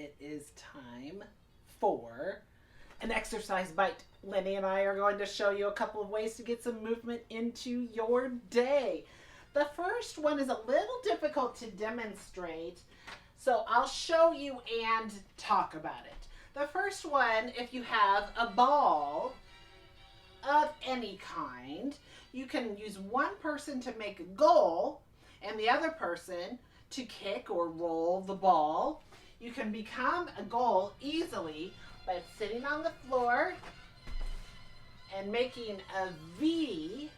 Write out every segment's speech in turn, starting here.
it is time for an exercise bite. Lenny and I are going to show you a couple of ways to get some movement into your day. The first one is a little difficult to demonstrate, so I'll show you and talk about it. The first one, if you have a ball of any kind, you can use one person to make a goal and the other person to kick or roll the ball. You can become a goal easily by sitting on the floor and making a V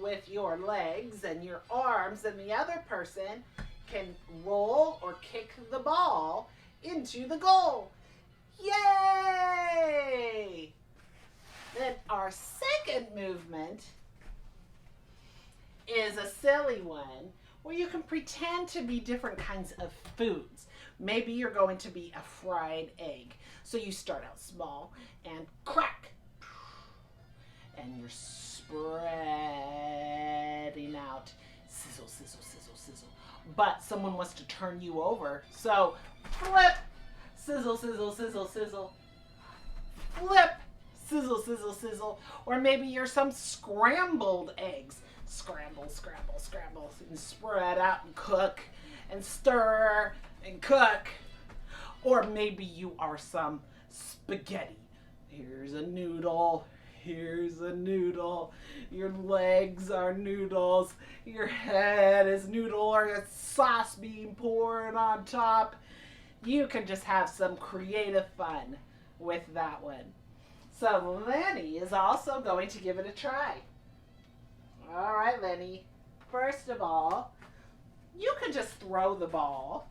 with your legs and your arms, and the other person can roll or kick the ball into the goal. Yay! Then our second movement is a silly one where you can pretend to be different kinds of foods. Maybe you're going to be a fried egg. So you start out small and crack. And you're spreading out. Sizzle, sizzle, sizzle, sizzle. But someone wants to turn you over. So flip. Sizzle, sizzle, sizzle, sizzle. Flip. Sizzle, sizzle, sizzle. Or maybe you're some scrambled eggs. Scramble, scramble, scramble, and spread out and cook and stir and cook. Or maybe you are some spaghetti. Here's a noodle. Here's a noodle. Your legs are noodles. Your head is noodle or a sauce being poured on top. You can just have some creative fun with that one. So Lenny is also going to give it a try. All right, Lenny. First of all, you can just throw the ball.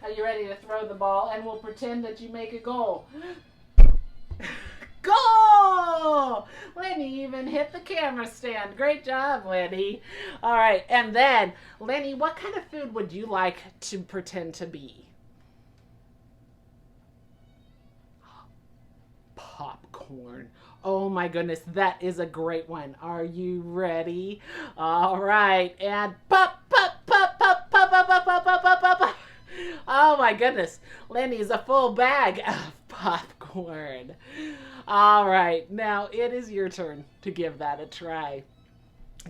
Are you ready to throw the ball? And we'll pretend that you make a goal. Goal! Lenny even hit the camera stand. Great job, Lenny. All right, and then, Lenny, what kind of food would you like to pretend to be? Popcorn. Oh my goodness, that is a great one. Are you ready? All right, and pop, pop, pop, pop, pop, pop, pop, pop, pop, pop, pop. Oh my goodness, Lenny's a full bag of popcorn. All right, now it is your turn to give that a try.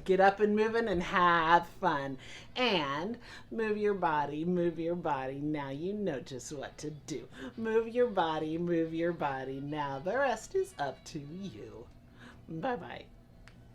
Get up and moving and have fun. And move your body, move your body. Now you know just what to do. Move your body, move your body. Now the rest is up to you. Bye-bye.